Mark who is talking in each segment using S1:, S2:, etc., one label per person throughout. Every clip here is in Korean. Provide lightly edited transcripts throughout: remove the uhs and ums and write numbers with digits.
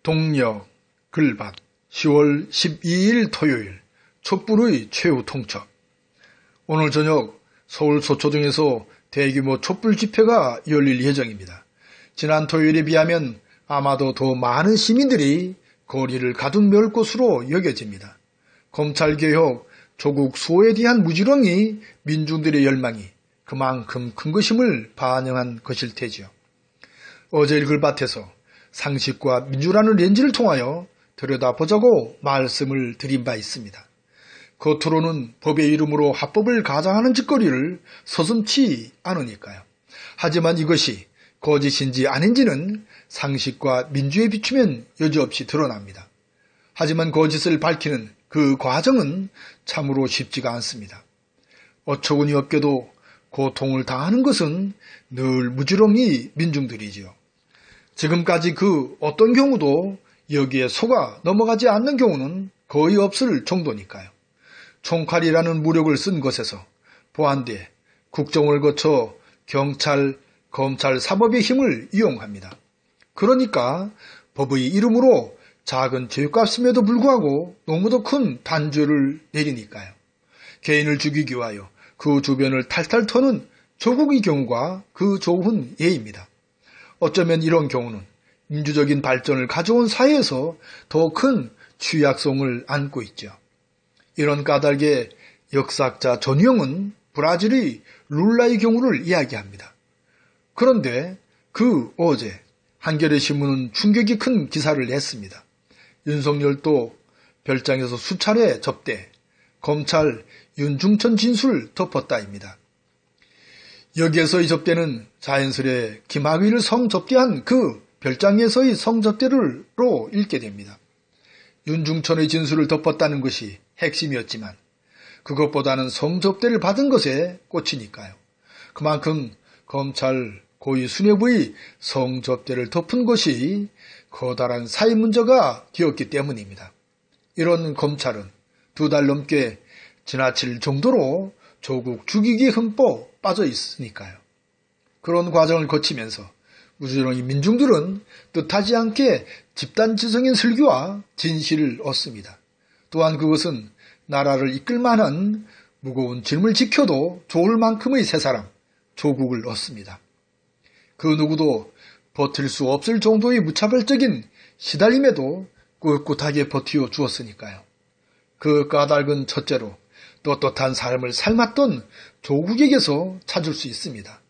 S1: 동력, 글밭, 10월 12일 토요일, 촛불의 최후 통첩. 오늘 저녁 서울 서초동에서 대규모 촛불 집회가 열릴 예정입니다. 지난 토요일에 비하면 아마도 더 많은 시민들이 거리를 가득 메울 것으로 여겨집니다. 검찰개혁, 조국 수호에 대한 무지렁이 민중들의 열망이 그만큼 큰 것임을 반영한 것일 테지요. 어제 글밭에서 상식과 민주라는 렌즈를 통하여 들여다보자고 말씀을 드린 바 있습니다. 겉으로는 법의 이름으로 합법을 가장하는 짓거리를 서슴지 않으니까요. 하지만 이것이 거짓인지 아닌지는 상식과 민주에 비추면 여지없이 드러납니다. 하지만 거짓을 밝히는 그 과정은 참으로 쉽지가 않습니다. 어처구니 없게도 고통을 당하는 것은 늘 무지렁이 민중들이지요. 지금까지 그 어떤 경우도 여기에 속아 넘어가지 않는 경우는 거의 없을 정도니까요. 총칼이라는 무력을 쓴 것에서 보안대, 국정을 거쳐 경찰, 검찰, 사법의 힘을 이용합니다. 그러니까 법의 이름으로 작은 죄값임에도 불구하고 너무도 큰 단죄를 내리니까요. 개인을 죽이기 위하여 그 주변을 탈탈 터는 조국의 경우가 그 좋은 예입니다. 어쩌면 이런 경우는 민주적인 발전을 가져온 사회에서 더 큰 취약성을 안고 있죠. 이런 까닭에 역사학자 전용은 브라질의 룰라의 경우를 이야기합니다. 그런데 그 어제 한겨레 신문은 충격이 큰 기사를 냈습니다. 윤석열도 별장에서 수차례 접대, 검찰 윤중천 진술 덮었다입니다. 여기에서의 접대는 자연스레 김학의를 성접대한 그 별장에서의 성접대로 읽게 됩니다. 윤중천의 진술을 덮었다는 것이 핵심이었지만 그것보다는 성접대를 받은 것에 꽂히니까요. 그만큼 검찰 고위 수뇌부의 성접대를 덮은 것이 커다란 사회 문제가 되었기 때문입니다. 이런 검찰은 2달 넘게 지나칠 정도로 조국 죽이기 흠뻑 빠져 있으니까요. 그런 과정을 거치면서 무지렁이 민중들은 뜻하지 않게 집단지성인 슬기와 진실을 얻습니다. 또한 그것은 나라를 이끌 만한 무거운 짐을 지켜도 좋을 만큼의 새 사람, 조국을 얻습니다. 그 누구도 버틸 수 없을 정도의 무차별적인 시달림에도 꿋꿋하게 버티어 주었으니까요. 그 까닭은 첫째로 떳떳한 삶을 삶았던 조국에게서 찾을 수 있습니다.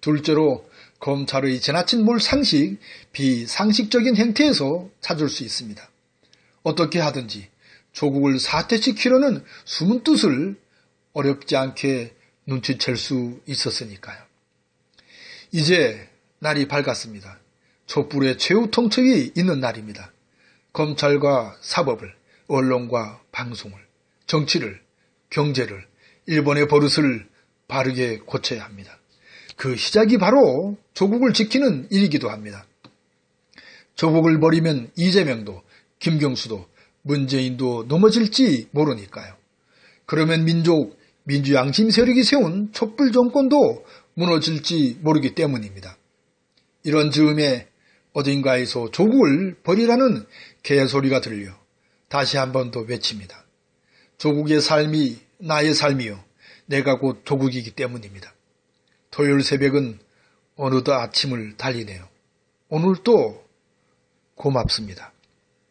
S1: 둘째로 검찰의 지나친 몰상식, 비상식적인 행태에서 찾을 수 있습니다. 어떻게 하든지 조국을 사퇴시키려는 숨은 뜻을 어렵지 않게 눈치챌 수 있었으니까요. 이제 날이 밝았습니다. 촛불의 최후 통첩이 있는 날입니다. 검찰과 사법을, 언론과 방송을, 정치를, 경제를, 일본의 버릇을 바르게 고쳐야 합니다. 그 시작이 바로 조국을 지키는 일이기도 합니다. 조국을 버리면 이재명도, 김경수도, 문재인도 넘어질지 모르니까요. 그러면 민주양심 세력이 세운 촛불 정권도 무너질지 모르기 때문입니다. 이런 즈음에 어딘가에서 조국을 버리라는 개소리가 들려 다시 한 번 더 외칩니다. 조국의 삶이 나의 삶이요. 내가 곧 조국이기 때문입니다. 토요일 새벽은 어느덧 아침을 달리네요. 오늘도 고맙습니다.